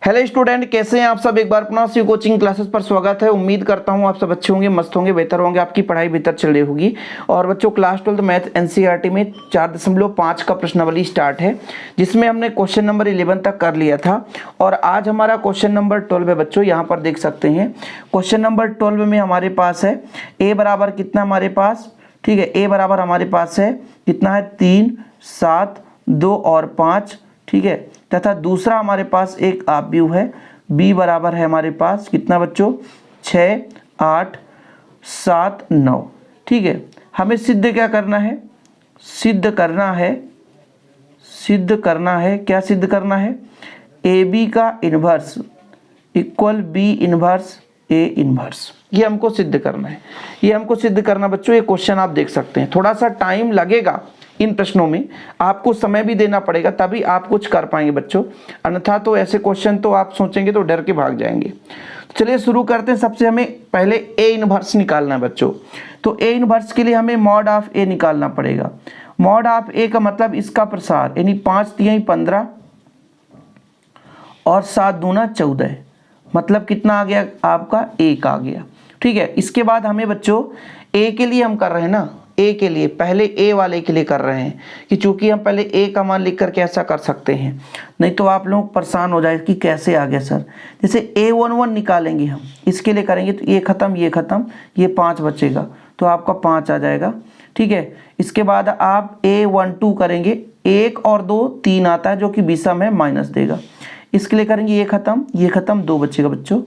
Hello student, कैसे हैं आप सब। एक बार अपना सी कोचिंग क्लासेस पर स्वागत है। उम्मीद करता हूं आप सब अच्छे होंगे, मस्त होंगे, बेहतर होंगे, आपकी पढ़ाई बेहतर चल रही होगी। और बच्चों, क्लास 12 मैथ एनसीईआरटी में 4.5 का प्रश्नावली स्टार्ट है, जिसमें हमने क्वेश्चन नंबर 11 तक कर लिया था। और आज हमारा क्वेश्चन नंबर 12 है बच्चों। यहाँ पर देख सकते हैं क्वेश्चन नंबर 12 में हमारे पास है ए बराबर कितना हमारे पास, ठीक है। ए बराबर हमारे पास है कितना है 3, 7, 2 और 5, ठीक है। तथा दूसरा हमारे पास एक ऑब्जेक्ट है b बराबर है हमारे पास कितना बच्चों 6, 8, 7, 9, ठीक है। हमें सिद्ध क्या करना है, सिद्ध करना है क्या सिद्ध करना है, ए बी का inverse equal B inverse A inverse. ये हमको सिद्ध करना है, ये हमको सिद्ध करना बच्चों। ये क्वेश्चन आप देख सकते हैं, थोड़ा सा टाइम लगेगा इन प्रश्नों में, आपको समय भी देना पड़ेगा, तभी आप कुछ कर पाएंगे बच्चों। अन्यथा तो ऐसे क्वेश्चन तो आप सोचेंगे तो डर के भाग जाएंगे। चलिए शुरू करते हैं। सबसे हमें पहले ए इनवर्स निकालना है बच्चों। तो ए इनवर्स के लिए हमें मॉड ऑफ ए निकालना पड़ेगा। मॉड ऑफ ए का मतलब इसका प्रसार, यानी 5 तिहाई 15 और 7 दूना 14, मतलब कितना आ गया आपका 1 आ गया, ठीक है। इसके बाद हमें बच्चों ए के लिए हम कर रहे हैं ना, ए के लिए पहले ए वाले के लिए कर रहे हैं कि चूंकि हम पहले ए का मान लिख करके ऐसा कर सकते हैं, नहीं तो आप लोग परेशान हो जाए कि कैसे आ गया सर। जैसे A11 निकालेंगे हम, इसके लिए करेंगे तो ये खत्म, ये 5 बचेगा, तो आपका 5 आ जाएगा, ठीक है। इसके बाद आप A12 करेंगे, 1 और 2 3 आता है जो कि विषम है, माइनस देगा। इसके लिए करेंगे ये खत्म 2 बचेगा बच्चों,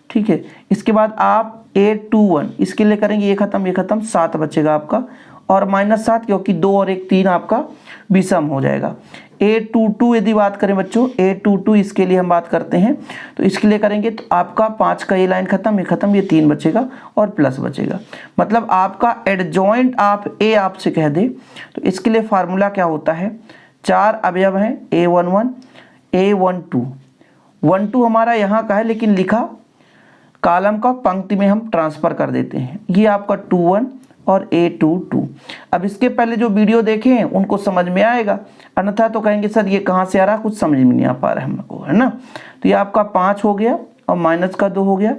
ठीक है। इसके बाद आप A21 इसके लिए करेंगे ये खत्म 7 बचेगा आपका, और -7 क्योंकि 2 और 1 3 आपका विषम हो जाएगा। A22 यदि बात करें बच्चों, A22 इसके लिए हम बात करते हैं, तो इसके लिए करेंगे तो आपका 5 का ये लाइन खत्म, ये 3 बचेगा और प्लस बचेगा। मतलब आपका एडजॉइंट आप ए आपसे कह दे तो इसके लिए फार्मूला क्या होता है, 4 अवयव हैं A11 A12, 12 हमारा यहाँ का है लेकिन लिखा कॉलम का पंक्ति में हम ट्रांसफर कर देते हैं। ये आपका 21 और A22। अब इसके पहले जो वीडियो देखे हैं उनको समझ में आएगा, अन्यथा तो कहेंगे सर ये कहाँ से आ रहा, कुछ समझ में नहीं आ पा रहा है हमको, है ना। तो ये आपका 5 हो गया और माइनस का 2 हो गया,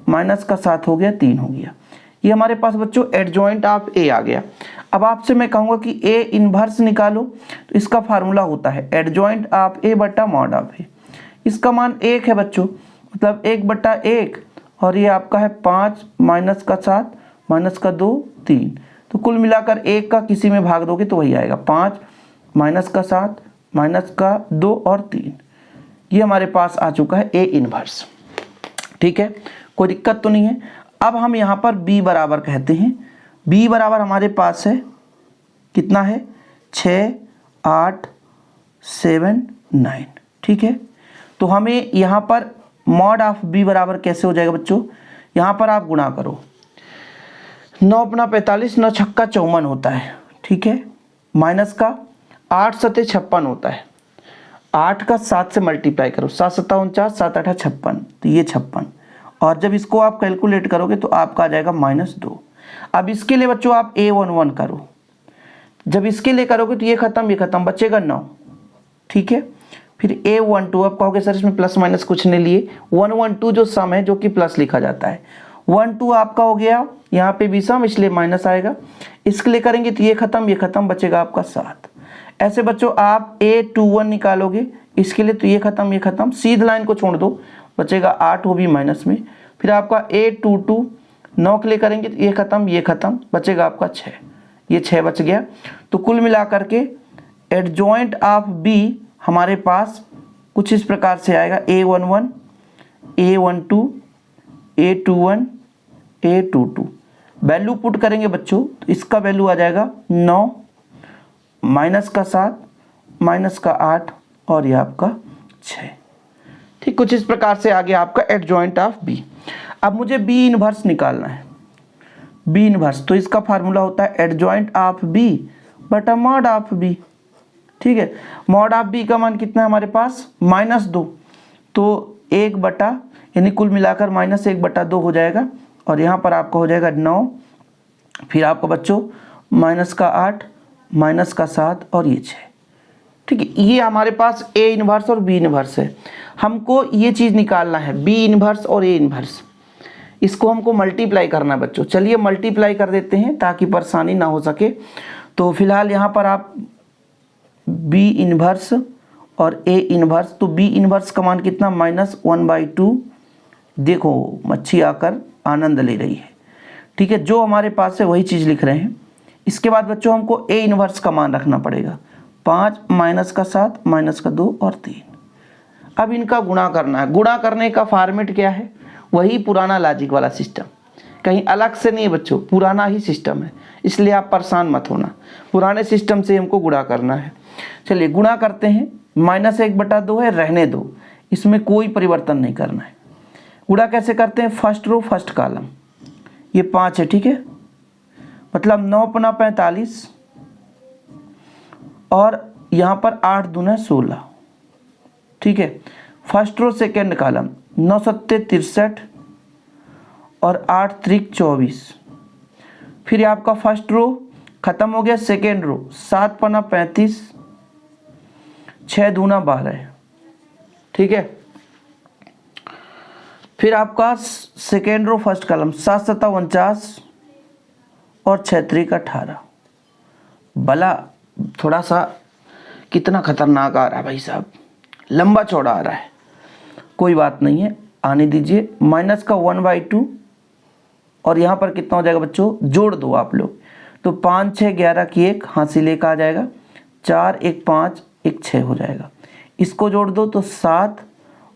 माइनस का 7 हो गया, 3 हो गया। ये हमारे पास बच्चों एडजॉइंट ऑफ ए आ गया। अब आपसे मैं कहूँगा कि ए इनवर्स निकालो, तो इसका फार्मूला होता है एडजॉइंट ऑफ ए बटा मॉड ऑफ ए। इसका मान 1 है बच्चों, मतलब 1/1, और ये आपका है 5 माइनस का 7 माइनस का 2 3, तो कुल मिलाकर 1 का किसी में भाग दोगे तो वही आएगा 5 माइनस का 7 माइनस का 2 और 3। ये हमारे पास आ चुका है ए इनवर्स, ठीक है, कोई दिक्कत तो नहीं है। अब हम यहाँ पर b बराबर कहते हैं, b बराबर हमारे पास है कितना है 6, 8, 7, 9, ठीक है। तो हमें यहाँ पर मॉड ऑफ b बराबर कैसे हो जाएगा बच्चों, यहाँ पर आप गुणा करो, 9 अपना 45, 9 छक्का 54 होता है, ठीक है। माइनस का 8 सते 56 होता है, 8 का 7 से मल्टीप्लाई करो, 7 7 49, 7 8 56, तो ये 56, और जब इसको आप कैलकुलेट करोगे तो आपका आ जाएगा -2। अब इसके लिए बच्चों आप A11 करो, जब इसके लिए करोगे तो ये खत्म बचेगा 9, ठीक है। फिर A12 आप कहोगे सर इसमें प्लस माइनस कुछ नहीं लिए, 112 जो सम है जो कि प्लस लिखा जाता है, 12 आपका हो गया, यहाँ पे भी सम इसलिए माइनस आएगा। इसके लिए करेंगे तो ये खत्म बचेगा आपका 7। ऐसे बच्चों आप A21 निकालोगे, इसके लिए तो ये खत्म, सीध लाइन को छोड़ दो, बचेगा 8, वो भी माइनस में। फिर आपका A22 9 के लिए करेंगे तो ये खत्म बचेगा आपका 6, ये 6 बच गया। तो कुल मिला करके एडजॉइंट ऑफ B हमारे पास कुछ इस प्रकार से आएगा A11 A12 A21 A22। Value put करेंगे बच्चों तो इसका वैल्यू आ जाएगा 9 माइनस का 7 माइनस का 8 और ये आपका 6, ठीक। कुछ इस प्रकार से आ गया आपका एडजॉइंट ऑफ B। अब मुझे B इनवर्स निकालना है, B इनवर्स, तो इसका फार्मूला होता है एडजॉइंट ऑफ B बटा मॉड ऑफ B, ठीक है। मॉड ऑफ B का मान कितना है हमारे पास -2, तो 1 बटा यानी कुल मिलाकर -1/2 हो जाएगा, और यहाँ पर आपका हो जाएगा 9, फिर आपका बच्चों माइनस का 8 माइनस का 7 और ये 6, ठीक है। ये हमारे पास ए इनवर्स और बी इनवर्स है। हमको ये चीज़ निकालना है बी इन्वर्स और ए इन्वर्स, इसको हमको मल्टीप्लाई करना है बच्चों। चलिए मल्टीप्लाई कर देते हैं ताकि परेशानी ना हो सके। तो फिलहाल यहाँ पर आप बी इन्वर्स और ए इन्वर्स, तो बी इन्वर्स का मान कितना -1/2। देखो मच्छी आकर आनंद ले रही है, ठीक है, जो हमारे पास है वही चीज़ लिख रहे हैं। इसके बाद बच्चों हमको ए इन्वर्स का मान रखना पड़ेगा 5 -7 -2 और 3। अब इनका गुणा करना है। गुणा करने का फॉर्मेट क्या है, वही पुराना लॉजिक वाला सिस्टम, कहीं अलग से नहीं है बच्चों, पुराना ही सिस्टम है, इसलिए आप परेशान मत होना, पुराने सिस्टम से हमको गुणा करना है। चलिए गुणा करते हैं। -1/2 है, रहने दो, इसमें कोई परिवर्तन नहीं करना है। गुणा कैसे करते हैं, फर्स्ट रो फर्स्ट कॉलम, ये 5 है, ठीक है, मतलब 9 × 45 और यहाँ पर 8 दूना 16, ठीक है। फर्स्ट रो सेकेंड कॉलम 9 × 7 = 63 और 8 × 3 = 24। फिर आपका फर्स्ट रो खत्म हो गया, सेकेंड रो 7 × 5 = 35, 6 दूना 12, ठीक है। फिर आपका सेकेंड रो फर्स्ट कॉलम 7 × 7 = 49 और 6 × 3 = 18। भला थोड़ा सा कितना खतरनाक आ रहा है भाई साहब, लंबा चौड़ा आ रहा है, कोई बात नहीं है, आने दीजिए। माइनस का 1/2 और यहाँ पर कितना हो जाएगा बच्चों, जोड़ दो आप लोग, तो 5 6 11 की 1 हासिल 1 आ जाएगा, 4 1 5 1 6 हो जाएगा। इसको जोड़ दो तो 7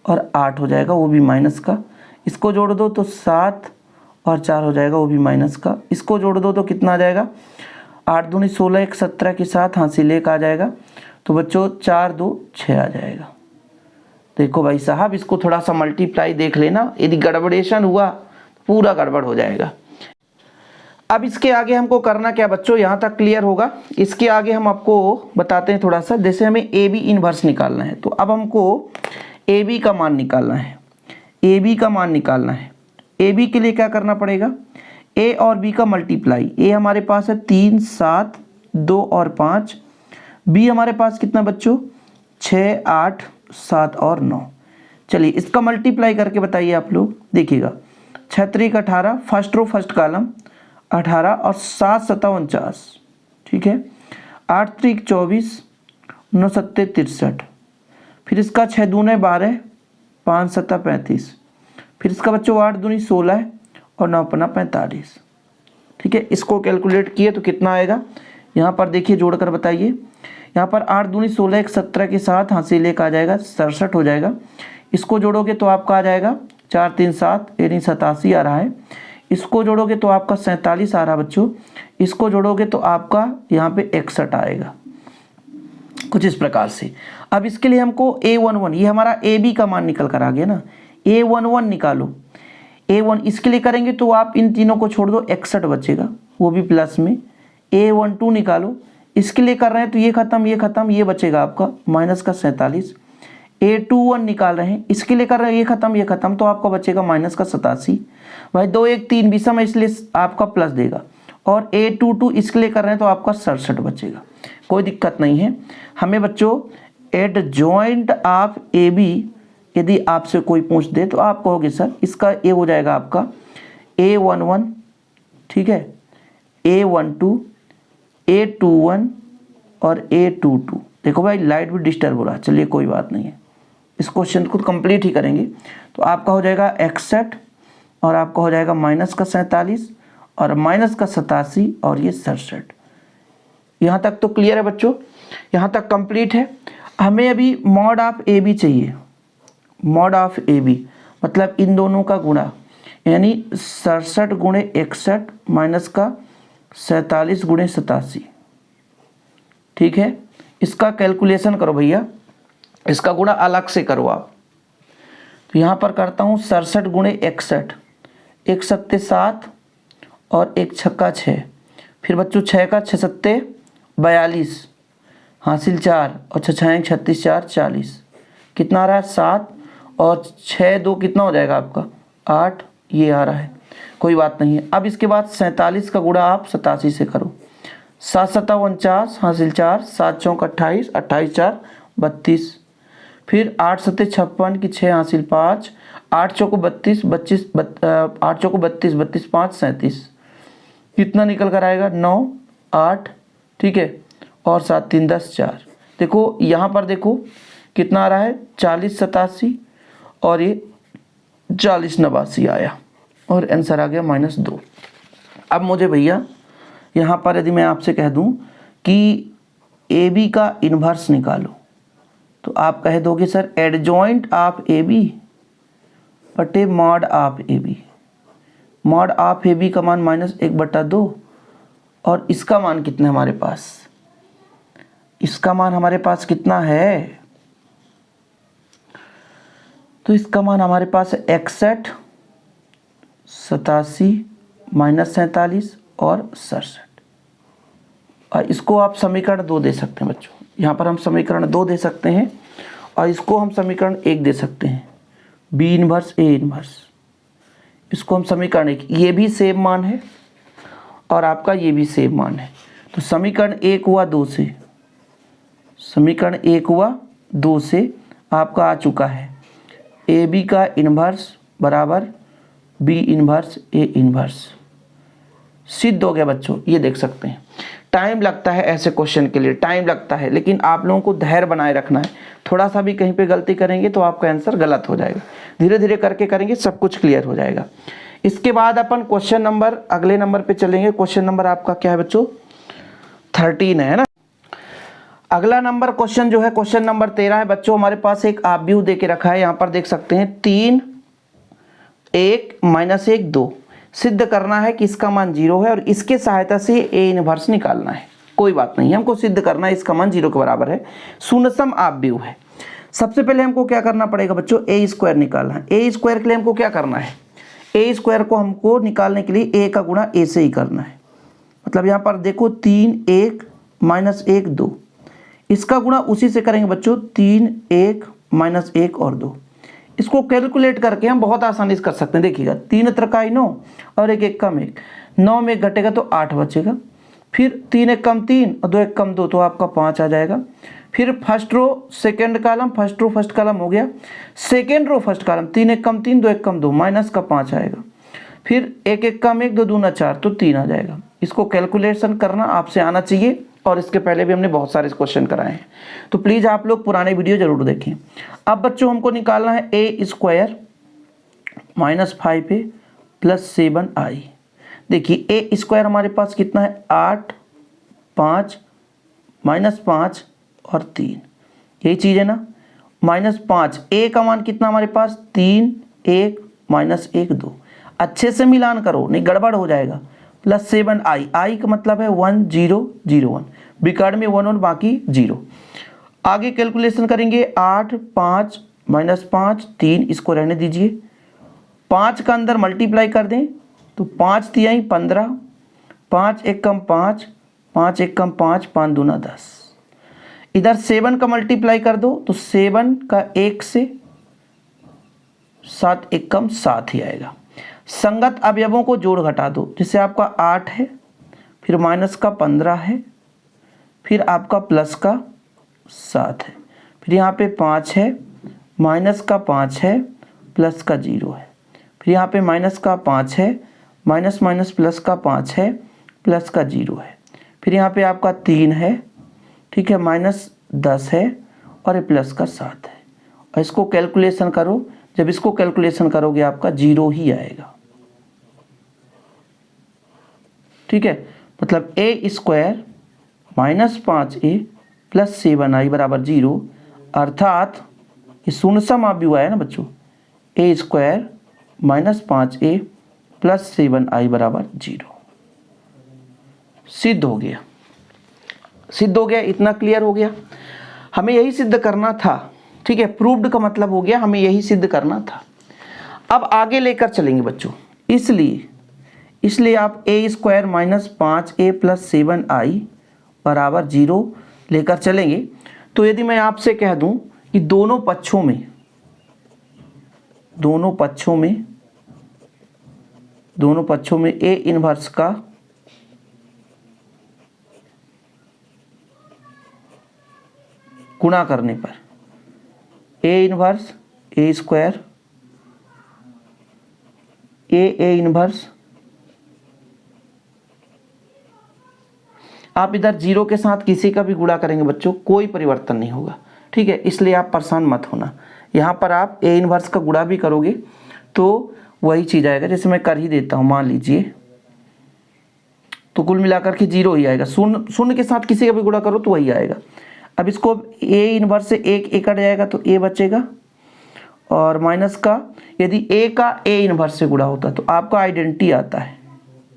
और 8 हो जाएगा, वो भी माइनस का। इसको जोड़ दो तो 7 और 4 हो जाएगा, वो भी माइनस का। इसको जोड़ दो तो कितना आ जाएगा, 8 दूनी 16 1 17 के साथ हासिल 1 आ जाएगा, तो बच्चों 4 2 6 आ जाएगा। देखो भाई साहब, इसको थोड़ा सा मल्टीप्लाई देख लेना, यदि गड़बड़ेशन हुआ पूरा गड़बड़ हो जाएगा। अब इसके आगे हमको करना क्या बच्चों, यहाँ तक क्लियर होगा। इसके आगे हम आपको बताते हैं थोड़ा सा, जैसे हमें ए बी इन्वर्स निकालना है, तो अब हमको ए बी का मान निकालना है। ए बी का मान निकालना है, ए बी के लिए क्या करना पड़ेगा, ए और बी का मल्टीप्लाई। ए हमारे पास है 3 7 2 और 5, बी हमारे पास कितना बच्चों 6 8 7 और 9। चलिए इसका मल्टीप्लाई करके बताइए आप लोग, देखिएगा 6 × 3 = 18, फर्स्ट रो फर्स्ट कॉलम 18 और 7 7 = 49, ठीक है। 8 × 3 = 24, 9 7 = 63, फिर इसका 6 दूने 12, 5 7 = 35, फिर इसका बच्चों 8 दूनी 16 और 9 5 = 45, ठीक है। इसको कैलकुलेट किए तो कितना आएगा, यहाँ पर देखिए जोड़ कर बताइए। यहाँ पर 8 दूनी 16 1 17 के साथ हासिल 1 आ जाएगा, 67 हो जाएगा। इसको जोड़ोगे तो आपका आ जाएगा 4 3 7 यानी 87 आ रहा है। इसको जोड़ोगे तो आपका 47 आ रहा है बच्चों। इसको जोड़ोगे तो आपका यहाँ पे 61 आएगा, कुछ इस प्रकार से। अब इसके लिए हमको A11, ये हमारा ए बी का मान निकल कर आ गया ना, A11 निकालो। A1 इसके लिए करेंगे तो आप इन तीनों को छोड़ दो, 61 बचेगा, वो भी प्लस में। A12 निकालो, इसके लिए कर रहे हैं तो ये खत्म, ये बचेगा आपका माइनस का 47। A21 निकाल रहे हैं, इसके लिए कर रहे हैं ये खत्म, तो आपका बचेगा माइनस का 87। भाई 2 1 3 विषम है, इसलिए आपका प्लस देगा। और A22 इसके लिए कर रहे हैं तो आपका 67 बचेगा, कोई दिक्कत नहीं है। हमें बच्चों एडजॉइंट ऑफ ए बी यदि आपसे कोई पूछ दे तो आप कहोगे सर इसका ए हो जाएगा आपका A11, ठीक है, A12 A21 और A22। देखो भाई लाइट भी डिस्टर्ब हो रहा है, चलिए कोई बात नहीं है, इस क्वेश्चन को कंप्लीट ही करेंगे। तो आपका हो जाएगा 61 और आपका हो जाएगा माइनस का 47 और माइनस का 87 और ये 67। यहाँ तक तो क्लियर है बच्चों, यहाँ तक कंप्लीट है। हमें अभी मॉड ऑफ ए बी चाहिए। मॉड ऑफ ए बी मतलब इन दोनों का गुणा, यानी 67 × 61 माइनस का 47 × 87, ठीक है। इसका कैलकुलेशन करो भैया, इसका गुणा अलग से करो आप। तो यहाँ पर करता हूँ 67 × 61, 1 7 7 और 1 6 6, फिर बच्चों 6 का 6 7 42 हासिल 4 और 6 6 36 4 40, कितना आ रहा है 7 और 6 2 कितना हो जाएगा आपका 8, ये आ रहा है, कोई बात नहीं है। अब इसके बाद 47 का गुणा आप 87 से करो, 7 7 49 हासिल 4, 7 4 28, 28 4 32, फिर 8 सत्ते 56 की 6 हासिल 5, 8 चौको 32, 8 चौको 32, 32 5 37, कितना निकल कर आएगा 9 8, ठीक है, और 7 3 10 4। देखो यहाँ पर देखो कितना आ रहा है 40 87 और ये 40 89 आया और आंसर आ गया -2। अब मुझे भैया यहाँ पर यदि मैं आपसे कह दूँ कि ए बी का इन्वर्स निकालो तो आप कह दोगे sir adjoint of A B बटे mod of A B. Mod of A B का मान -1/2 और इसका मान कितना है हमारे पास, इसका मान हमारे पास कितना है, तो इसका मान हमारे पास है 61 87 -47 और 67। और इसको आप समीकरण 2 दे सकते हैं बच्चों, यहाँ पर हम समीकरण 2 दे सकते हैं और इसको हम समीकरण 1 दे सकते हैं, बी इन्वर्स ए इन्वर्स, इसको हम समीकरण 1, ये भी सेम मान है और आपका ये भी सेम मान है। तो समीकरण 1 हुआ 2 से, समीकरण 1 हुआ 2 से आपका आ चुका है ए बी का इन्वर्स बराबर बी इन्वर्स ए इन्वर्स। सिद्ध हो गया बच्चों, ये देख सकते हैं। टाइम लगता है ऐसे क्वेश्चन के लिए, टाइम लगता है, लेकिन आप लोगों को धैर्य बनाए रखना है। थोड़ा सा भी कहीं पे गलती करेंगे तो आपका आंसर गलत हो जाएगा, धीरे धीरे करके करेंगे सब कुछ क्लियर हो जाएगा। इसके बाद अपन क्वेश्चन नंबर अगले नंबर पे चलेंगे। क्वेश्चन नंबर आपका क्या है बच्चों 13 है ना। अगला नंबर क्वेश्चन जो है क्वेश्चन नंबर 13 है बच्चों। हमारे पास एक आव्यूह दे के रखा है, यहाँ पर देख सकते हैं 3 1 -1 2। सिद्ध करना है कि इसका मान 0 है और इसके सहायता से ए इन्वर्स निकालना है। कोई बात नहीं, हमको सिद्ध करना है इसका मान 0 के बराबर है, शून्यसम आव्यूह है। सबसे पहले हमको क्या करना पड़ेगा बच्चों, ए स्क्वायर निकालना है। ए स्क्वायर के लिए हमको क्या करना है, ए स्क्वायर को हमको निकालने के लिए ए का गुणा ए से ही करना है। मतलब यहाँ पर देखो 3 1 -1 2, इसका गुणा उसी से करेंगे बच्चों 3 1 -1 और 2। इसको कैलकुलेट करके हम बहुत आसानी से कर सकते हैं। देखिएगा 3 त्रिकाई 9 और 1 1 कम 1, 9 में 1 घटेगा तो 8 बचेगा। फिर 3 1 कम 3 और 2 1 कम 2 तो आपका 5 आ जाएगा। फिर first row second column, first row first column हो गया, सेकंड रो फर्स्ट कॉलम 3 1 कम 3 2 1 कम 2 माइनस का 5 आएगा। फिर 1 1 कम 1 2 दूना 4 तो 3 आ जाएगा। इसको कैलकुलेशन करना आपसे आना चाहिए और इसके पहले भी हमने बहुत सारे क्वेश्चन कराए हैं, तो प्लीज़ आप लोग पुराने वीडियो जरूर देखें। अब बच्चों हमको निकालना है ए स्क्वायर -5a + 7i। देखिए ए स्क्वायर हमारे पास कितना है 8 5 -5 और 3, यही चीज़ है ना। -5 ए का मान कितना हमारे पास 3 1 -1 2, अच्छे से मिलान करो नहीं गड़बड़ हो जाएगा। +7i, आई का मतलब है 1 0 0 1, बिकार्ड में 1 1 बाकी 0। आगे कैलकुलेशन करेंगे 8 5 -5 3, इसको रहने दीजिए। 5 का अंदर मल्टीप्लाई कर दें तो 5 3 15, 5 1 कम 5 5 1 कम 5 5 दूना 10। इधर 7 का मल्टीप्लाई कर दो तो 7 का 1 से 7 1 कम 7 ही आएगा। संगत अवयवों को जोड़ घटा दो, जैसे आपका 8 है, फिर माइनस का 15 है, फिर आपका प्लस का 7 है, फिर यहाँ पे 5 है, माइनस का 5 है, प्लस का 0 है, फिर यहाँ पे माइनस का 5 है, माइनस माइनस प्लस का 5 है, प्लस का 0 है, फिर यहाँ पे आपका 3 है, ठीक है, -10 है और ये प्लस का 7 है। और इसको कैलकुलेशन करो, जब इसको कैलकुलेशन करोगे आपका 0 ही आएगा। ठीक है, मतलब ए स्क्वायर -5a + 7i बराबर 0, अर्थात ये शून्यसम आव्यूह है ना बच्चों, ए स्क्वायर -5a + 7i बराबर 0। सिद्ध हो गया, सिद्ध हो गया, इतना क्लियर हो गया। हमें यही सिद्ध करना था, ठीक है, प्रूव्ड का मतलब हो गया हमें यही सिद्ध करना था। अब आगे लेकर चलेंगे बच्चों, इसलिए आप ए स्क्वायर -5a + 7i बराबर 0 लेकर चलेंगे। तो यदि मैं आपसे कह दूं कि दोनों पक्षों में ए इन्वर्स का गुणा करने पर A inverse A square A inverse, आप इधर जीरो के साथ किसी का भी गुणा करेंगे बच्चों कोई परिवर्तन नहीं होगा, ठीक है, इसलिए आप परेशान मत होना। यहाँ पर आप ए इनवर्स का गुणा भी करोगे तो वही चीज़ आएगा, जैसे मैं कर ही देता हूँ, मान लीजिए, तो कुल मिलाकर के जीरो ही आएगा। शून्य के साथ किसी का भी गुणा करो तो वही आएगा। अब इसको ए इनवर्स से एक कट जाएगा तो ए बचेगा, और माइनस का यदि ए का ए इनवर्स से गुणा होता है तो आपका आइडेंटिटी आता है,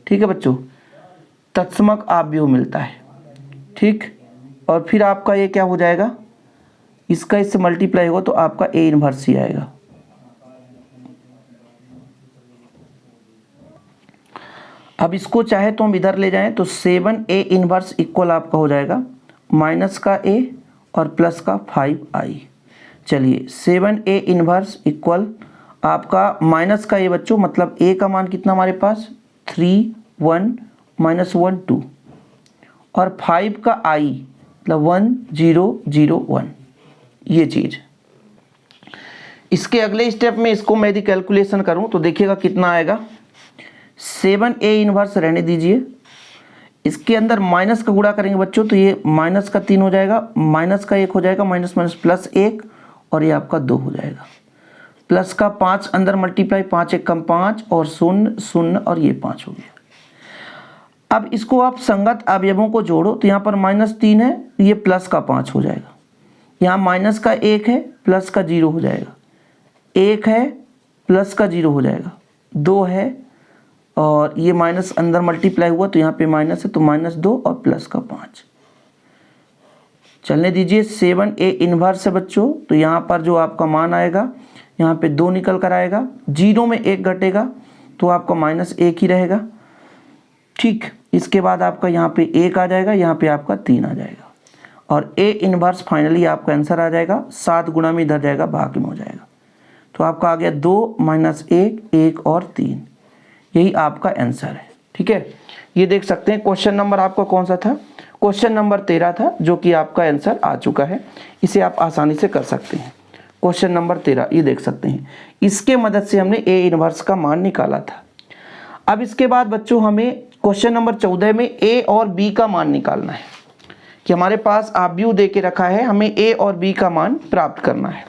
ठीक है बच्चों, तत्समक आव्यूह मिलता है, ठीक। और फिर आपका ये क्या हो जाएगा, इसका इससे मल्टीप्लाई होगा तो आपका ए इनवर्स ही आएगा। अब इसको चाहे तो हम इधर ले जाएं तो 7a इनवर्स इक्वल आपका हो जाएगा माइनस का a और प्लस का 5i। चलिए 7a इनवर्स इक्वल आपका माइनस का a बच्चों, मतलब a का मान कितना हमारे पास 3 1 -1 2, और 5 का i मतलब 1 0 0 1, ये चीज़। इसके अगले स्टेप में इसको मैं यदि कैलकुलेशन करूं तो देखिएगा कितना आएगा। 7a इनवर्स रहने दीजिए, इसके अंदर माइनस का गुणा करेंगे बच्चों तो ये माइनस का 3 हो जाएगा, माइनस का 1 हो जाएगा, माइनस माइनस प्लस 1, और ये आपका 2 हो जाएगा। प्लस का 5 अंदर मल्टीप्लाई, 5 1 कम 5 और 0 0 और ये 5 हो गया। अब इसको आप संगत अवयवों को जोड़ो तो यहाँ पर -3 है, ये प्लस का 5 हो जाएगा। यहाँ माइनस का 1 है, प्लस का 0 हो जाएगा, 1 है प्लस का 0 हो जाएगा, 2 है और ये माइनस अंदर मल्टीप्लाई हुआ तो यहाँ पे माइनस है तो -2 और प्लस का 5। चलने दीजिए। 7a इनवर्स है बच्चों, तो यहाँ पर जो आपका मान आएगा यहाँ पे 2 निकल कर आएगा, 0 में 1 घटेगा तो आपका -1 ही रहेगा, ठीक। इसके बाद आपका यहाँ पे 1 आ जाएगा, यहाँ पे आपका 3 आ जाएगा, और a इनवर्स फाइनली आपका आंसर आ जाएगा 7 गुणा में इधर जाएगा, भाग में हो जाएगा, तो आपका आ गया 2 -1 1 और 3, यही आपका आंसर है, ठीक है। ये देख सकते हैं क्वेश्चन नंबर आपका कौन सा था, क्वेश्चन नंबर 13 था, जो कि आपका आंसर आ चुका है। इसे आप आसानी से कर सकते हैं। क्वेश्चन नंबर 13 ये देख सकते हैं, इसके मदद से हमने ए इनवर्स का मान निकाला था। अब इसके बाद बच्चों हमें क्वेश्चन नंबर 14 में ए और बी का मान निकालना है, कि हमारे पास आव्यूह दे के रखा है, हमें ए और बी का मान प्राप्त करना है।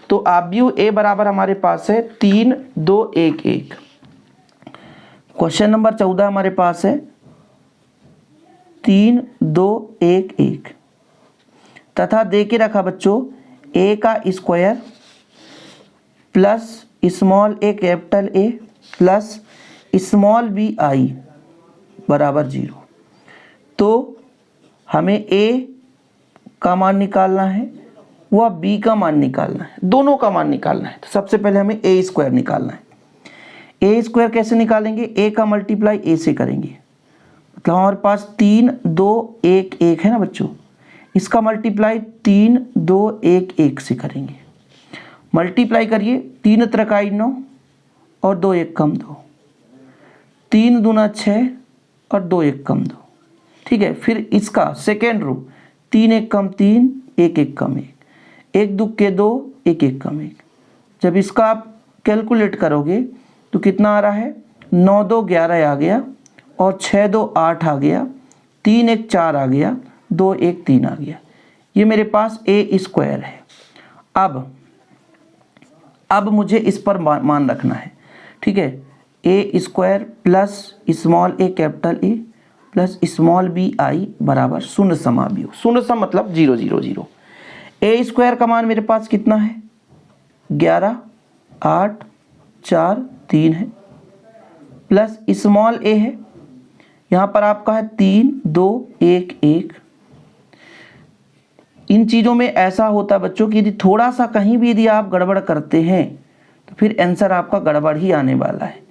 तो आव्यूह ए बराबर हमारे पास है 3 2 1 1। क्वेश्चन नंबर 14 हमारे पास है 3 2 1 1, तथा दे के रखा बच्चों ए का square plus small A capital A plus small B I बराबर 0। तो हमें ए का मान निकालना है, वह बी का मान निकालना है, दोनों का मान निकालना है। तो सबसे पहले हमें ए स्क्वायर निकालना है। ए स्क्वायर कैसे निकालेंगे, ए का मल्टीप्लाई ए से करेंगे, मतलब हमारे पास 3 2 1 1 है ना बच्चों, इसका मल्टीप्लाई 3 2 1 1 से करेंगे। मल्टीप्लाई करिए, 3 त्रिकाई 9 और 2 1 कम 2, 3 दूना 6 और 2 1 कम 2, ठीक है। फिर इसका सेकेंड रो 3 1 कम 3 1 1 कम 1, 1 2 के 2 1 1 कम 1। जब इसका आप कैलकुलेट करोगे तो कितना आ रहा है, 9 2 11 आ गया, और 6 2 8 आ गया, 3 1 4 आ गया, 2 1 3 आ गया। ये मेरे पास ए स्क्वायर है। अब मुझे इस पर मान रखना है, ठीक है। A square plus small A capital A plus small B I बराबर शून्य समाव्यूह। शून्य सम मतलब 0 0 0। ए स्क्वायर का मान मेरे पास कितना है, 11 8 4 3 है, प्लस स्मॉल ए है, यहाँ पर आपका है 3 2 1 1। इन चीज़ों में ऐसा होता है बच्चों कि यदि थोड़ा सा कहीं भी यदि आप गड़बड़ करते हैं तो फिर आंसर आपका गड़बड़ ही आने वाला है।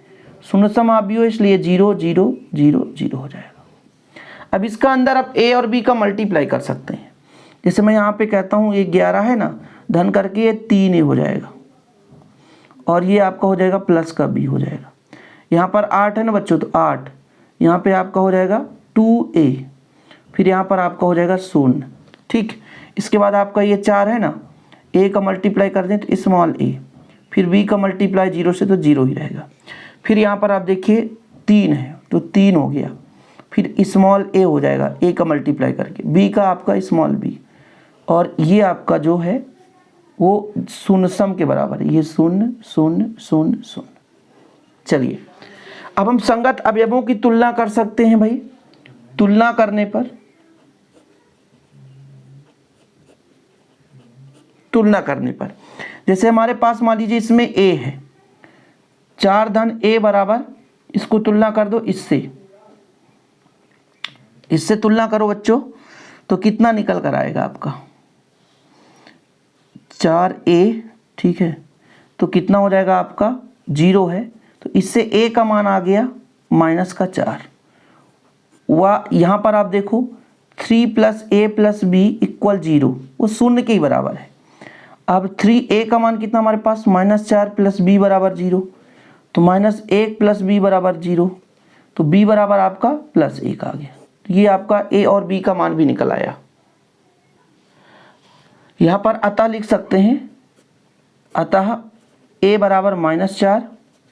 शून्य समाव्यूह इसलिए 0 0 0 0 हो जाएगा। अब इसका अंदर आप ए और बी का मल्टीप्लाई कर सकते हैं। जैसे मैं यहाँ पे कहता हूँ ये 11 है ना, धन करके ये 3 ए हो जाएगा, और ये आपका हो जाएगा प्लस का बी हो जाएगा। यहाँ पर 8 है ना बच्चों, तो 8 यहाँ पे आपका हो जाएगा 2a, फिर यहाँ पर आपका हो जाएगा 0, ठीक। इसके बाद आपका ये 4 है ना, ए का मल्टीप्लाई कर दें तो स्मॉल ए, फिर बी का मल्टीप्लाई 0 से तो 0 ही रहेगा। फिर यहाँ पर आप देखिए 3 है तो 3 हो गया, फिर स्मॉल ए हो जाएगा ए का मल्टीप्लाई करके, बी का आपका स्मॉल बी, और ये आपका जो है वो शून्य सम के बराबर है, ये 0 0 0 0। चलिए अब हम संगत अवयवों की तुलना कर सकते हैं भाई। तुलना करने पर, तुलना करने पर जैसे हमारे पास मान लीजिए इसमें a है, 4 धन a बराबर, इसको तुलना कर दो इससे, इससे तुलना करो बच्चों तो कितना निकल कर आएगा आपका 4a, ठीक है, तो कितना हो जाएगा आपका 0 है, तो इससे a का मान आ गया -4। वह यहाँ पर आप देखो 3 + a + b = 0, वो शून्य के ही बराबर है। अब 3a का मान कितना हमारे पास -4 + b = 0, तो -1 + b = 0, तो b बराबर आपका +1 आ गया। तो ये आपका a और b का मान भी निकल आया। यहाँ पर अतः लिख सकते हैं, अतः a बराबर -4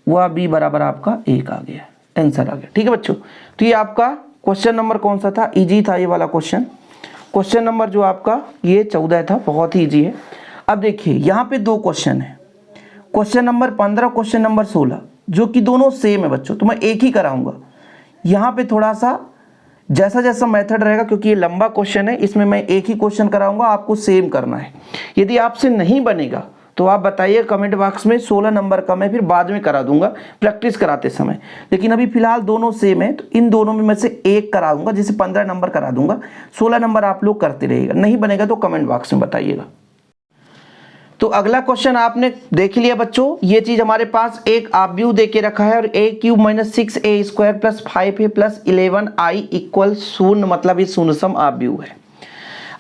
व b बराबर आपका 1 आ गया, आंसर आ गया। ठीक है बच्चों, तो ये आपका क्वेश्चन नंबर कौन सा था, इजी था ये वाला क्वेश्चन। क्वेश्चन नंबर जो आपका ये 14 था, बहुत ही इजी है। अब देखिए यहाँ पे 2 क्वेश्चन है, क्वेश्चन नंबर 15, क्वेश्चन नंबर 16, जो कि दोनों सेम है बच्चों, तो मैं एक ही कराऊंगा। यहाँ पे थोड़ा सा जैसा जैसा मेथड रहेगा, क्योंकि ये लंबा क्वेश्चन है, इसमें मैं एक ही क्वेश्चन कराऊंगा, आपको सेम करना है। यदि आपसे नहीं बनेगा तो आप बताइए कमेंट बॉक्स में, 16 नंबर का मैं फिर बाद में करा दूंगा प्रैक्टिस कराते समय, लेकिन अभी फिलहाल दोनों सेम है, तो इन दोनों में मैं से एक कराऊंगा, जैसे 15 नंबर करा दूंगा, 16 नंबर आप लोग करते रहिएगा। नहीं बनेगा तो कमेंट बॉक्स में बताइएगा। तो अगला क्वेश्चन आपने देख लिया बच्चों, ये चीज हमारे पास एक ऑब्व्यू दे के रखा है, और a³ - 6a² + 5a + 11i = 0, मतलब ये शून्य सम ऑब्व्यू है।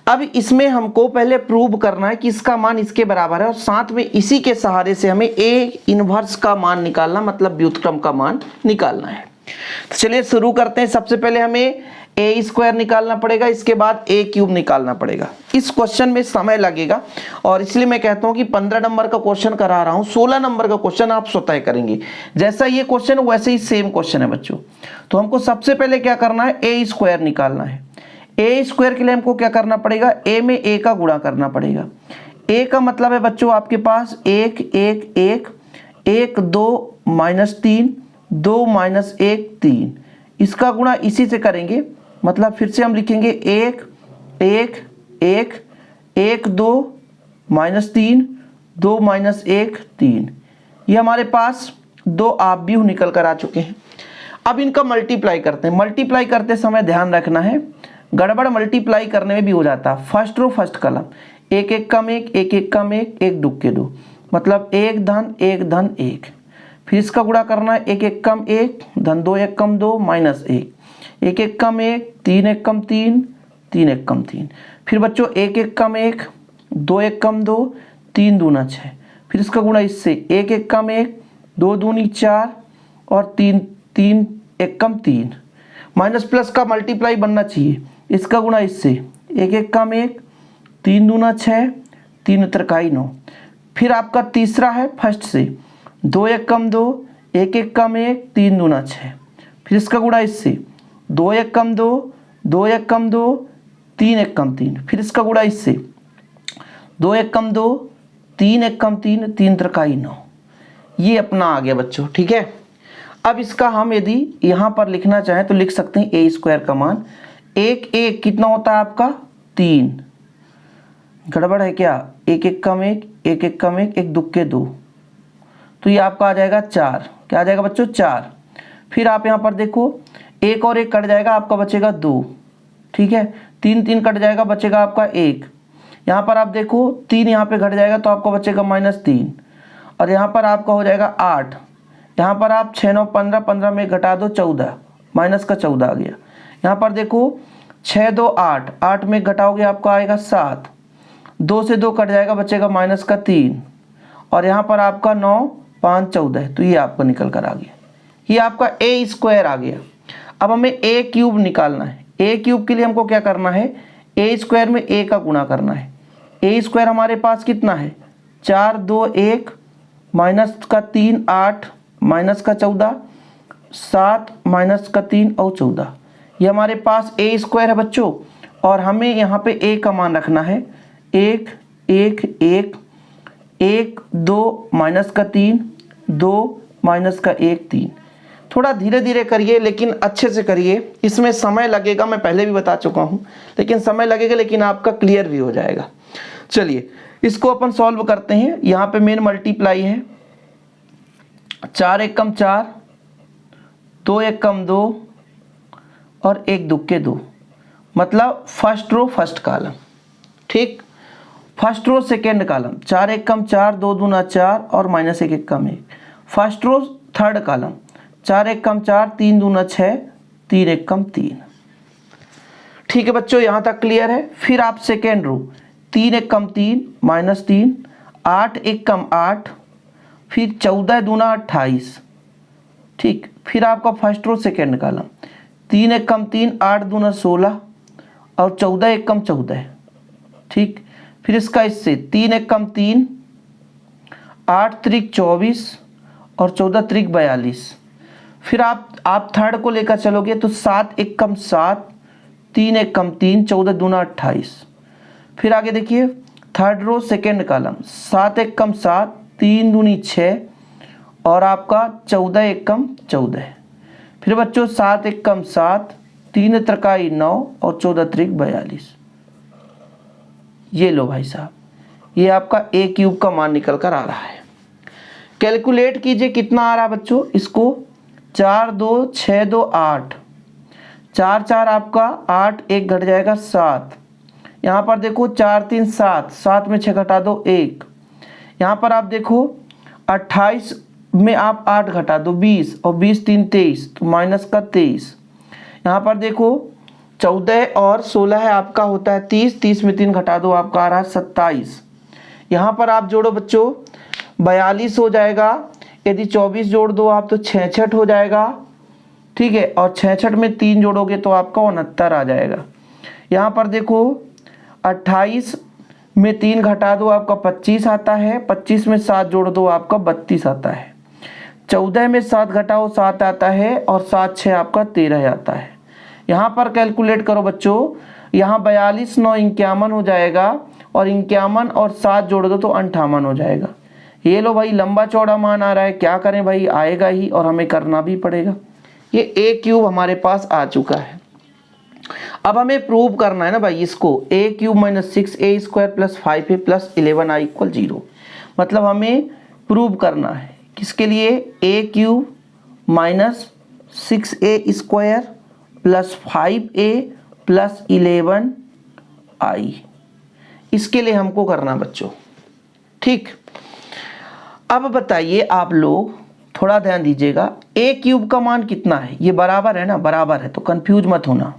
अब इसमें हमको पहले प्रूव करना है कि इसका मान इसके बराबर है, और साथ में इसी के सहारे से हमें a−1 का मान निकालना, मतलब व्युत्क्रम का मान निकालना है। तो चलिए शुरू करते हैं। सबसे पहले हमें a² निकालना पड़ेगा, इसके बाद a³ निकालना पड़ेगा। इस क्वेश्चन में समय लगेगा, और इसलिए मैं कहता हूं कि 15 नंबर का क्वेश्चन करा रहा हूं, 16 नंबर का क्वेश्चन आप स्वतः करेंगे। जैसा ये क्वेश्चन वैसे ही सेम क्वेश्चन है बच्चों। तो हमको सबसे पहले क्या करना है, a² निकालना है। a² के लिए हमको क्या करना पड़ेगा, a में a का गुणा करना पड़ेगा। a का मतलब है बच्चों आपके पास 1 1 1 1 2 -3 2 -1 3, इसका गुणा इसी से करेंगे, मतलब फिर से हम लिखेंगे 1 1 1 1 2 -3 2 -1 3। ये हमारे पास 2 ऑब्व्यू निकल कर आ चुके हैं। अब इनका मल्टीप्लाई करते हैं। मल्टीप्लाई करते समय ध्यान रखना है, गड़बड़ मल्टीप्लाई करने में भी हो जाता है। फर्स्ट रो फर्स्ट कलम, 1 1 कम 1 1 1 कम 1 1 दुक्के 2, मतलब 1 धन 1 धन 1। फिर इसका गुणा करना है, 1 1 कम 1 धन 2 1 कम 2 -1 1 1 कम 1 3 1 कम 3 3 1 कम 3। फिर बच्चों 1 1 कम 1 2 1 कम 2 3 दूना 6। फिर इसका गुणा इससे, 1 1 कम 1 2 दूनी 4 और 3 3 1 कम 3। माइनस प्लस का मल्टीप्लाई बनना चाहिए, इसका गुणा इससे, 1 1 कम 1 3 दूना 6 3 त्रिकाई 9। फिर आपका तीसरा है फर्स्ट से, 2 1 कम 2 1 1 कम 1 3 दूना 6। फिर इसका गुणा इससे, 2 1 कम 2 2 1 कम 2 3 1 कम 3। फिर इसका गुणा इससे, 2 1 कम 2 3 1 कम 3 3 त्रिकाई 9। ये अपना आ गया बच्चों, ठीक है। अब इसका हम यदि यहाँ पर लिखना चाहें तो लिख सकते हैं a² का मान 1 1 कितना होता है आपका 3, गड़बड़ है क्या, 1 1 कम 1 1 1 कम 1 1 दुक्के 2, तो ये आपका आ जाएगा 4। क्या आ जाएगा बच्चों 4। फिर आप यहाँ पर देखो 1 और 1 कट जाएगा, आपका बचेगा 2, ठीक है। 3 3 कट जाएगा, बचेगा आपका 1। यहाँ पर आप देखो 3 यहाँ पे घट जाएगा तो आपका बचेगा -3, और यहाँ पर आपका हो जाएगा 8। यहाँ पर आप 6 9 15 15 में घटा दो 14, माइनस का 14 आ गया। यहाँ पर देखो 6 2 8 8 में घटाओगे आपका आएगा 7, 2 से 2 कट जाएगा, बचेगा -3, और यहाँ पर आपका 9 5 14, तो ये आपका निकल कर आ गया। ये आपका a² आ गया। अब हमें a³ निकालना है। a³ के लिए हमको क्या करना है, a² में a का गुणा करना है। ए स्क्वायर हमारे पास कितना है 4 2 1 माइनस का 3 8 माइनस का 14 7 माइनस का 3 और 14, ये हमारे पास ए स्क्वायर है बच्चों। और हमें यहाँ पे ए का मान रखना है 1 1 1 1 2 माइनस का 3 2 माइनस का 1 3। थोड़ा धीरे धीरे करिए लेकिन अच्छे से करिए, इसमें समय लगेगा, मैं पहले भी बता चुका हूँ, लेकिन समय लगेगा लेकिन आपका क्लियर भी हो जाएगा। चलिए इसको अपन सॉल्व करते हैं। यहाँ पे मेन मल्टीप्लाई है 4 1 कम 4 2 1 कम 2 और 1 दुक्के 2, मतलब फर्स्ट रो फर्स्ट कॉलम, ठीक। फर्स्ट रो सेकेंड कॉलम 4 1 कम 4 2 दूना 4 और माइनस 1 1 कम 1। फर्स्ट रो थर्ड कॉलम 4 1 कम 4 3 दूना 6 3 1 कम 3। ठीक है बच्चों, यहाँ तक क्लियर है। फिर आप सेकेंड रो 3 1 कम 3 माइनस 3 8 1 कम 8 फिर 14 दूना 28, ठीक। फिर आपका फर्स्ट रो सेकेंड कॉलम 3 1 कम 3 8 दूना 16 और 14 1 कम 14, ठीक। फिर इसका इससे 3 1 कम 3 8 त्रिक 24 और 14 त्रिक 42। फिर आप थर्ड को लेकर चलोगे तो 7 1 कम 7 3 1 कम 3 14 दूना 28। फिर आगे देखिए थर्ड रो सेकेंड कॉलम 7 1 कम 7 3 दूनी 6 और आपका 14 1 कम 14। फिर बच्चों 7 1 कम 7 3 त्रिकाई 9 और 14 त्रिक 42। ये लो भाई साहब, ये आपका ए क्यूब का मान निकल कर आ रहा है। कैलकुलेट कीजिए कितना आ रहा है बच्चों, इसको 4 2 6 2 8 4 4 आपका 8 1 घट जाएगा 7। यहाँ पर देखो 4 3 7 7 में 6 घटा दो 1। यहाँ पर आप देखो 28 में आप 8 घटा दो 20 और 20 3 23 तो माइनस का 23। यहाँ पर देखो 14 और 16 है आपका होता है 30, 30 में 3 घटा दो आपका आ रहा है 27। यहाँ पर आप जोड़ो बच्चों 42 हो जाएगा, यदि 24 जोड़ दो आप तो 66 हो जाएगा, ठीक है। और 66 में 3 जोड़ोगे तो आपका 69 आ जाएगा। यहाँ पर देखो 28 में 3 घटा दो आपका 25 आता है, 25 में 7 जोड़ दो आपका 32 आता है। 14 में 7 घटाओ 7 आता है और 7 6 आपका 13 आता है। यहाँ पर कैलकुलेट करो बच्चों, यहाँ 42 9 51 हो जाएगा और 51 और 7 जोड़ दो तो 58 हो जाएगा। ये लो भाई लंबा चौड़ा मान आ रहा है, क्या करें भाई, आएगा ही और हमें करना भी पड़ेगा। ये ए क्यूब हमारे पास आ चुका है। अब हमें प्रूव करना है ना भाई इसको, A cube minus 6a square plus 5a plus 11i equal 0, मतलब हमें प्रूव करना है किसके लिए, A cube minus 6a square plus 5a plus 11i, इसके लिए हमको करना बच्चों, ठीक। अब बताइए आप लोग थोड़ा ध्यान दीजिएगा, ए क्यूब का मान कितना है, ये बराबर है ना, बराबर है तो कंफ्यूज मत होना।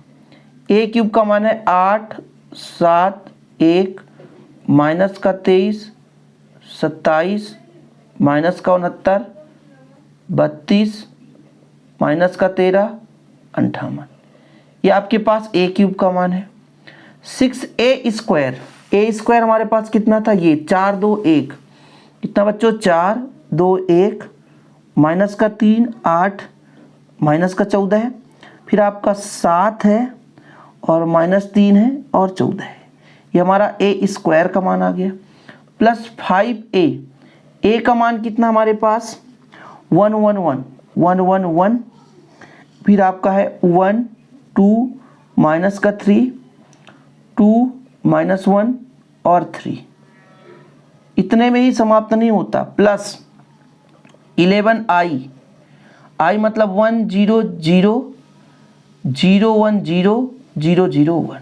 ए क्यूब का मान है 8 7 1 माइनस का 23 27 माइनस का 69 32 माइनस का 13 58। ये आपके पास ए क्यूब का मान है। 6a स्क्वायर, ए स्क्वायर हमारे पास कितना था, ये 4 2 1, कितना बच्चों 4 2 1 माइनस का 3 8 माइनस का 14 है, फिर आपका 7 है और माइनस 3 है और 14 है। ये हमारा ए स्क्वायर का मान आ गया प्लस 5a, ए का मान कितना हमारे पास 1 1 1 1 1 1, फिर आपका है 1 2 माइनस का 3 2 माइनस 1 और 3, इतने में ही समाप्त नहीं होता, प्लस 11i, i मतलब 1 0 0 0 1 0 0 0 1।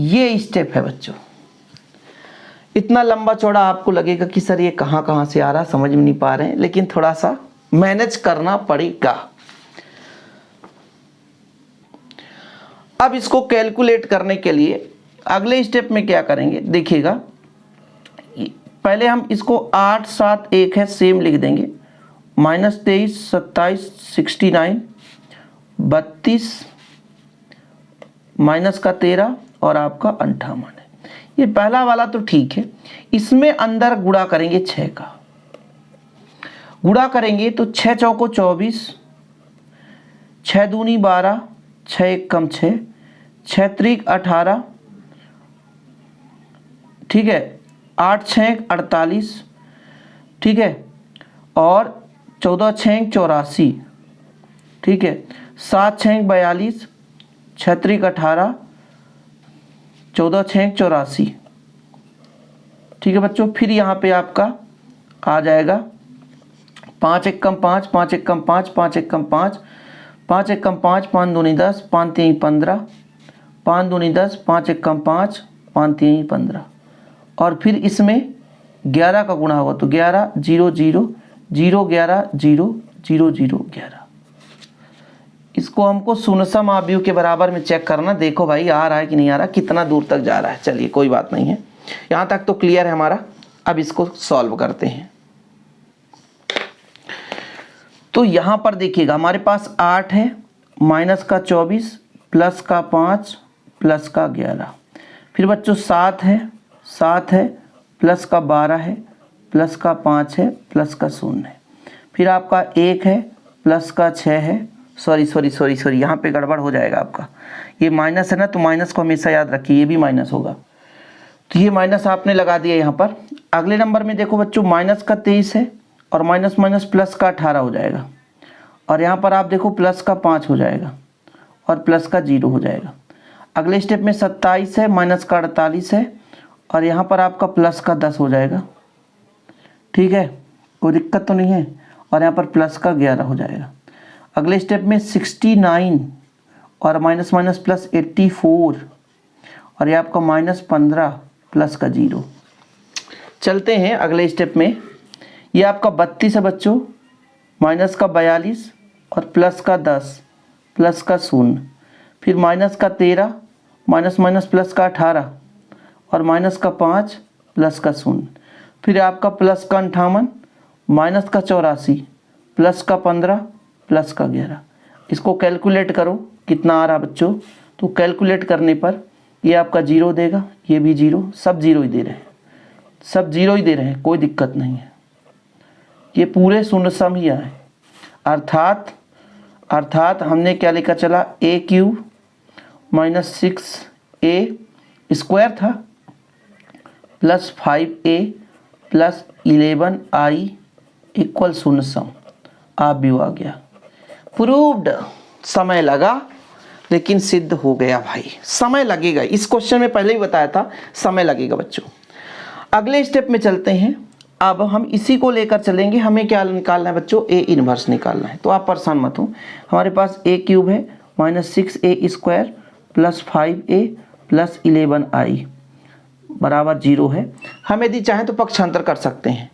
ये स्टेप है बच्चों। इतना लंबा चौड़ा आपको लगेगा कि सर ये कहाँ कहाँ से आ रहा, समझ में नहीं पा रहे हैं, लेकिन थोड़ा सा मैनेज करना पड़ेगा। अब इसको कैलकुलेट करने के लिए अगले स्टेप में क्या करेंगे देखिएगा, पहले हम इसको 8 7 1 है सेम लिख देंगे, माइनस 23 27 69 32 माइनस का 13 और आपका 58 है। ये पहला वाला तो ठीक है, इसमें अंदर गुणा करेंगे 6 का, गुणा करेंगे तो 6 चौको 24, 6 दूनी 12, 6 एक कम 6, 6 त्रिक 18, ठीक है, 8 6 48, ठीक है, और 14 6 84, ठीक है, 7 6 42, 6 त्रिक 18, 14 6 84, ठीक है बच्चों। फिर यहाँ पे आपका आ जाएगा 5 एक कम 5, 5 एक कम 5, 5 एक कम 5, 5 एक कम 5, 5 दूनी 10, 5 तीन 15, 5 दूनी 10, 5 एक कम 5, 5 तीन 15, और फिर इसमें 11 का गुणा होगा तो 11 0 0 0 11 0 0 0 11। इसको हमको शून्यसम आव्यूह के बराबर में चेक करना, देखो भाई आ रहा है कि नहीं आ रहा, कितना दूर तक जा रहा है। चलिए कोई बात नहीं है, यहाँ तक तो क्लियर है हमारा। अब इसको सॉल्व करते हैं। तो यहाँ पर देखिएगा हमारे पास 8 है, माइनस का 24, प्लस का 5, प्लस का 11, फिर बच्चों 7 है, प्लस का 12 है, प्लस का 5 है, प्लस का 0 है, फिर आपका 1 है, प्लस का 6 है, सॉरी यहाँ पे गड़बड़ हो जाएगा आपका, ये माइनस है ना, तो माइनस को हमेशा याद रखिए, ये भी माइनस होगा, तो ये माइनस आपने लगा दिया यहाँ पर। अगले नंबर में देखो बच्चों माइनस का 23 है, और माइनस माइनस प्लस का 18 हो जाएगा, और यहाँ पर आप देखो प्लस का 5 हो जाएगा, और प्लस का 0 हो जाएगा। अगले स्टेप में 27 है, माइनस का 48 है, और यहाँ पर आपका प्लस का 10 हो जाएगा, ठीक है, कोई दिक्कत तो नहीं है, और यहाँ पर प्लस का 11 हो जाएगा। अगले स्टेप में 69 और माइनस माइनस प्लस 84, और ये आपका -15 प्लस का 0। चलते हैं अगले स्टेप में, ये आपका 32 है बच्चों, माइनस का 42 और प्लस का 10 प्लस का 0, फिर माइनस का 13, माइनस माइनस प्लस का 18 और माइनस का 5 प्लस का 0, फिर आपका प्लस का 58, माइनस का 84, प्लस का 15 प्लस का 11। इसको कैलकुलेट करो कितना आ रहा बच्चों, तो कैलकुलेट करने पर ये आपका 0 देगा, ये भी 0, सब 0 ही दे रहे हैं, सब 0 ही दे रहे हैं, कोई दिक्कत नहीं है, ये पूरे शून्य सम ही आए। अर्थात हमने क्या लिखा चला, a³ माइनस 6a² था plus 5a plus 11i equal शून्य सम। आप भी आ गया, प्रूव्ड। समय लगा लेकिन सिद्ध हो गया भाई, समय लगेगा, इस क्वेश्चन में पहले ही बताया था समय लगेगा बच्चों। अगले स्टेप में चलते हैं, अब हम इसी को लेकर चलेंगे, हमें क्या निकालना है बच्चों, ए इनवर्स निकालना है। तो आप परेशान मत हो, हमारे पास a³ है minus 6a² plus 5a plus 11i बराबर 0 है। हम यदि चाहें तो पक्षांतर कर सकते हैं,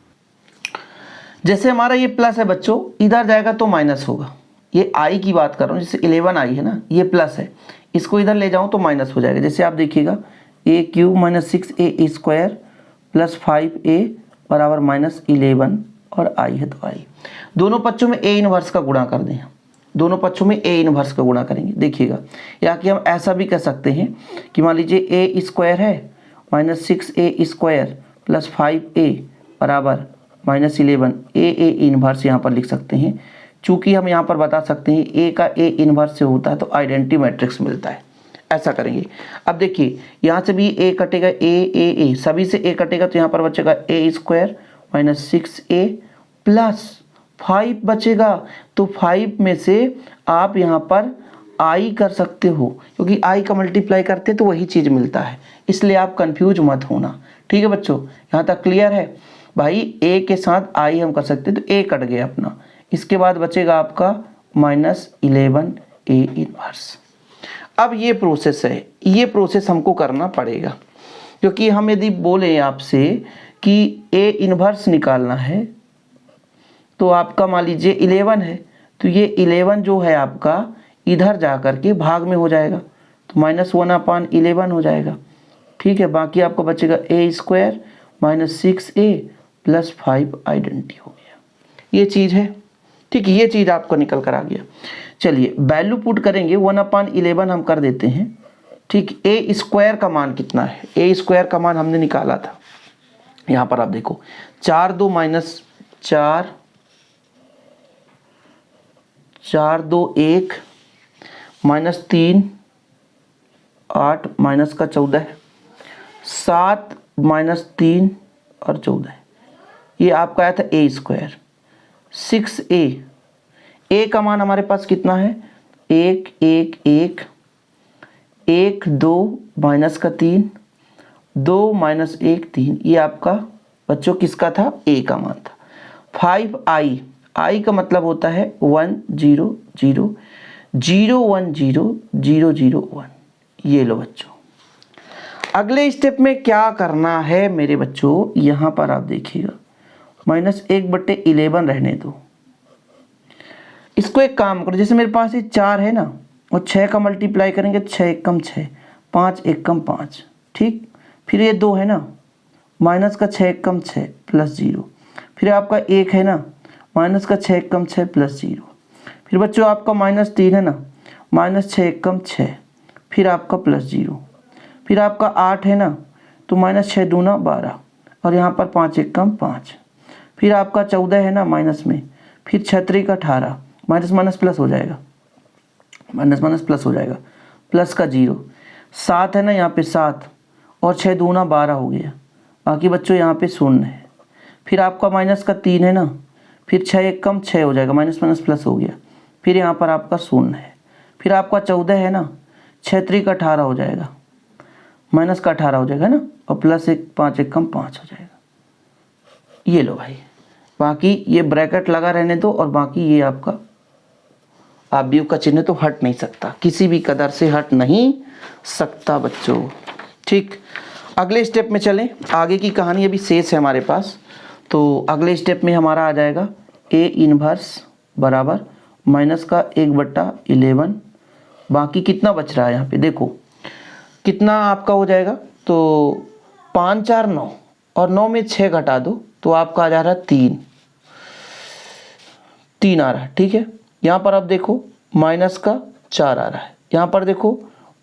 जैसे हमारा ये प्लस है बच्चों, इधर जाएगा तो माइनस होगा, ये i की बात कर रहा हूँ, जैसे 11i है ना, ये प्लस है, इसको इधर ले जाऊँ तो माइनस हो जाएगा। जैसे आप देखिएगा a³ minus 6a² plus 5a बराबर -11 और i है तो i, दोनों पक्षों में a इनवर्स का गुणा कर दें, दोनों पक्षों में a इनवर्स का गुणा करेंगे। देखिएगा, या कि हम ऐसा भी कर सकते हैं कि मान लीजिए a² है माइनस 6a² प्लस 5a बराबर -11, a इनवर्स यहाँ पर लिख सकते हैं। चूँकि हम यहाँ पर बता सकते हैं a का a इनवर्स से होता है तो आइडेंटिटी मैट्रिक्स मिलता है, ऐसा करेंगे। अब देखिए यहाँ से भी a कटेगा, a सभी से a कटेगा, तो यहाँ पर बचेगा a² माइनस 6a प्लस 5 बचेगा, तो 5 में से आप यहाँ पर i कर सकते हो, क्योंकि i का मल्टीप्लाई करते तो वही चीज़ मिलता है, इसलिए आप कंफ्यूज मत होना, ठीक है बच्चों। यहाँ तक क्लियर है भाई, a के साथ i हम कर सकते हैं, तो a कट गया अपना, इसके बाद बचेगा आपका -11 a इनवर्स। अब ये प्रोसेस है, ये प्रोसेस हमको करना पड़ेगा, क्योंकि हम यदि बोले आपसे कि a इनवर्स निकालना है, तो आपका मान लीजिए 11 है, तो ये 11 जो है आपका इधर जा कर के भाग में हो जाएगा, तो -1/11 हो जाएगा, ठीक है। बाकी आपको बचेगा a² minus 6a plus 5 identity हो गया, ये चीज़ है, ठीक है, ये चीज़ आपको निकल कर आ गया। चलिए वैल्यू पुट करेंगे, 1/11 हम कर देते हैं, ठीक, ए स्क्वायर का मान कितना है, ए स्क्वायर का मान हमने निकाला था। यहाँ पर आप देखो 4 2 माइनस 4, 4 2 1 माइनस 3 8 माइनस का 14, 7 माइनस 3 और 14, ये आपका आया था ए स्क्वायर। 6a, ए का मान हमारे पास कितना है, 1 1 1 1 2 माइनस का 3 2 माइनस 1 3, ये आपका बच्चों किसका था, ए का मान था। 5i, आई का मतलब होता है 1 0 0 0 1 0 0 0 1, ये लो बच्चों। अगले स्टेप में क्या करना है मेरे बच्चों, यहाँ पर आप देखिएगा -1/11 रहने दो। इसको एक काम करो, जैसे मेरे पास ये 4 है ना, और 6 का मल्टीप्लाई करेंगे, 6 एकम 6, 5 एकम 5, ठीक। फिर ये 2 है ना, माइनस का 6 एकम 6 प्लस 0, फिर आपका 1 है ना, माइनस का 6 एकम 6 प्लस 0, फिर बच्चों आपका -3 है ना, -6 एकम 6, फिर आपका प्लस 0, फिर आपका 8 है ना, तो -6 दूना 12, और यहाँ पर 5 एकम 5, फिर आपका 14 है ना माइनस में, फिर 6 3 का 18, माइनस माइनस प्लस हो जाएगा, माइनस माइनस प्लस हो जाएगा, प्लस का 0, 7 है ना यहाँ पे 7, और 6 दूना 12 हो गया, बाकी बच्चों यहाँ पे 0 है। फिर आपका माइनस का 3 है ना, फिर 6 एकम 6 हो जाएगा, माइनस माइनस प्लस हो गया, फिर यहाँ पर आपका 0 है। फिर आपका 14 है ना, 6 3 का 18 हो जाएगा, माइनस का 18 हो जाएगा ना, और प्लस 1 5 एकम 5 हो जाएगा। ये लो भाई, बाकी ये ब्रैकेट लगा रहने दो, और बाकी ये आपका आव्यूह का चिन्ह तो हट नहीं सकता, किसी भी कदर से हट नहीं सकता बच्चों, ठीक। अगले स्टेप में चलें, आगे की कहानी अभी शेष है हमारे पास। तो अगले स्टेप में हमारा आ जाएगा ए इनवर्स बराबर माइनस का 1/11, बाकी कितना बच रहा है यहाँ पे देखो, कितना आपका हो जाएगा, तो 5 4 9, और 9 में 6 घटा दो तो आपका आ जा रहा है 3 आ रहा है, ठीक है। यहाँ पर आप देखो माइनस का 4 आ रहा है, यहाँ पर देखो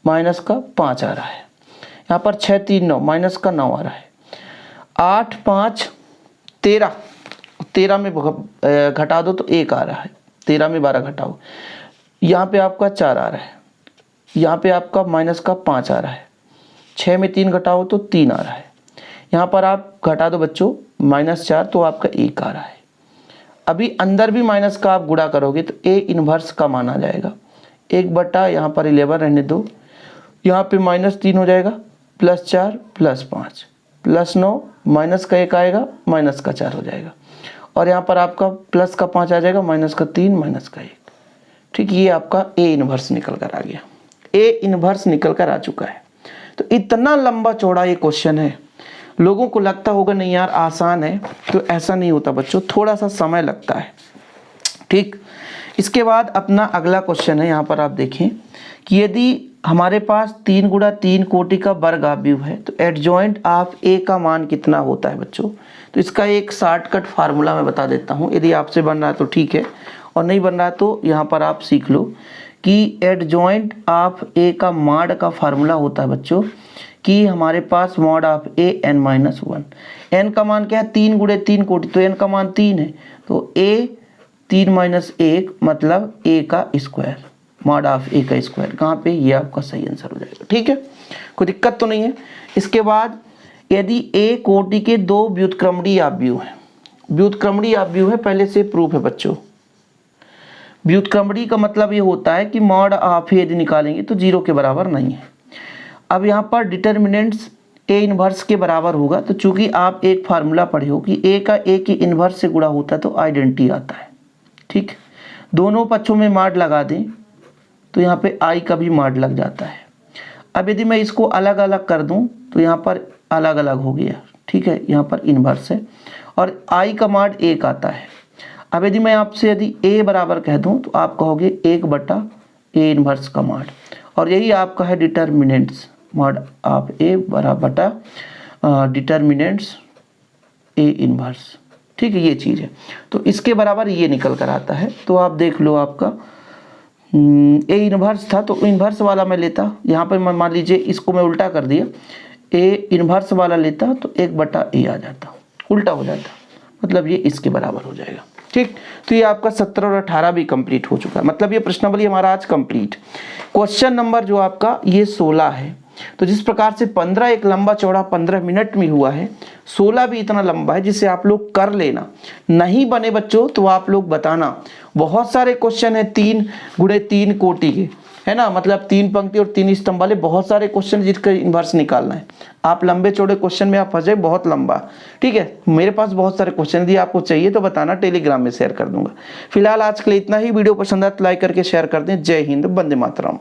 माइनस का 5 आ रहा है, यहाँ पर 6 3 9 माइनस का 9 आ रहा है, 8 5 13, 13 में घटा दो तो 1 आ रहा है, 13 में 12 घटाओ, यहाँ पे आपका 4 आ रहा है, यहाँ पे आपका माइनस का 5 आ रहा है, 6 में 3 घटाओ तो 3 आ रहा है, यहाँ पर आप घटा दो बच्चों -4 तो आपका 1 आ रहा है। अभी अंदर भी माइनस का आप गुणा करोगे तो ए इनवर्स का मान आ जाएगा, 1/, यहाँ पर 11 रहने दो, यहाँ पे -3 हो जाएगा, +4 +5 +9, माइनस का 1 आएगा, माइनस का 4 हो जाएगा, और यहाँ पर आपका प्लस का 5 आ जाएगा, माइनस का 3 माइनस का 1, ठीक। ये आपका ए इनवर्स निकल कर आ गया, ए इनवर्स निकल कर आ चुका है। तो इतना लंबा चौड़ा ये क्वेश्चन है, लोगों को लगता होगा नहीं यार आसान है, तो ऐसा नहीं होता बच्चों, थोड़ा सा समय लगता है, ठीक। इसके बाद अपना अगला क्वेश्चन है, यहाँ पर आप देखें कि यदि हमारे पास 3 × 3 कोटि का वर्ग आव्यूह है तो एडजॉइंट ऑफ ए का मान कितना होता है बच्चों। तो इसका एक शॉर्टकट फार्मूला मैं बता देता हूँ, यदि आपसे बन रहा है तो ठीक है, और नहीं बन रहा है तो यहाँ पर आप सीख लो कि एडजॉइंट ऑफ ए का मॉड का फार्मूला होता है बच्चों कि हमारे पास mod of A n-1, N का मान क्या है, 3 × 3 कोटि, तो एन का मान 3 है, तो ए 3 - 1 मतलब ए का स्क्वायर, मॉड ऑफ ए का स्क्वायर, कहाँ पे, ये आपका सही आंसर हो जाएगा, ठीक है, कोई दिक्कत तो नहीं है। इसके बाद यदि ए कोटि के 2 व्युत्क्रमणीय आव्यूह हैं, व्युत्क्रमणीय आव्यूह है, पहले से प्रूफ है बच्चों। व्युत्क्रमणीय का मतलब ये होता है कि मॉड ऑफ ए यदि निकालेंगे तो 0 के बराबर नहीं है। अब यहाँ पर डिटर्मिनेंट्स ए इनवर्स के बराबर होगा, तो चूंकि आप एक फार्मूला पढ़े हो कि ए का ए की इनवर्स से गुणा होता है तो आइडेंटिटी आता है, ठीक। दोनों पक्षों में मॉड लगा दें तो यहाँ पे आई का भी मॉड लग जाता है। अब यदि मैं इसको अलग अलग कर दूं तो यहाँ पर अलग अलग हो गया, ठीक है, यहाँ पर इनवर्स है, और आई का मॉड 1 आता है। अब यदि मैं आपसे यदि ए बराबर कह दूं तो आप कहोगे 1/a इनवर्स का मॉड, और यही आपका है डिटर्मिनेंट्स, मॉड ऑफ ए बराबर डिटर्मिनेंट्स ए इनवर्स, ठीक है, ये चीज़ है। तो इसके बराबर ये निकल कर आता है, तो आप देख लो आपका ए इन्वर्स था तो इन्वर्स वाला मैं लेता, यहाँ पर मान लीजिए इसको मैं उल्टा कर दिया, ए इन्वर्स वाला लेता तो 1/a आ जाता, उल्टा हो जाता, मतलब ये इसके बराबर हो जाएगा। ठीक, तो ये आपका 17 और 18 भी कंप्लीट हो चुका है, मतलब ये प्रश्नावली हमारा आज कंप्लीट। क्वेश्चन नंबर जो आपका ये 16 है, तो जिस प्रकार से 15 एक लंबा चौड़ा 15 मिनट में हुआ है, 16 भी इतना लंबा है, जिसे आप लोग कर लेना। नहीं बने बच्चों तो आप लोग बताना। बहुत सारे क्वेश्चन है 3 गुणे 3 कोटि के, है ना, मतलब 3 पंक्ति और 3 स्तंभ वाले बहुत सारे क्वेश्चन जिसका इन्वर्स निकालना है। आप लंबे चौड़े क्वेश्चन में आप फंसे, बहुत लंबा। ठीक है, मेरे पास बहुत सारे क्वेश्चन दिए, आपको चाहिए तो बताना, टेलीग्राम में शेयर कर दूंगा। फिलहाल आज के लिए इतना ही। वीडियो पसंद आए तो लाइक करके शेयर कर दें। जय हिंद, वंदे मातरम।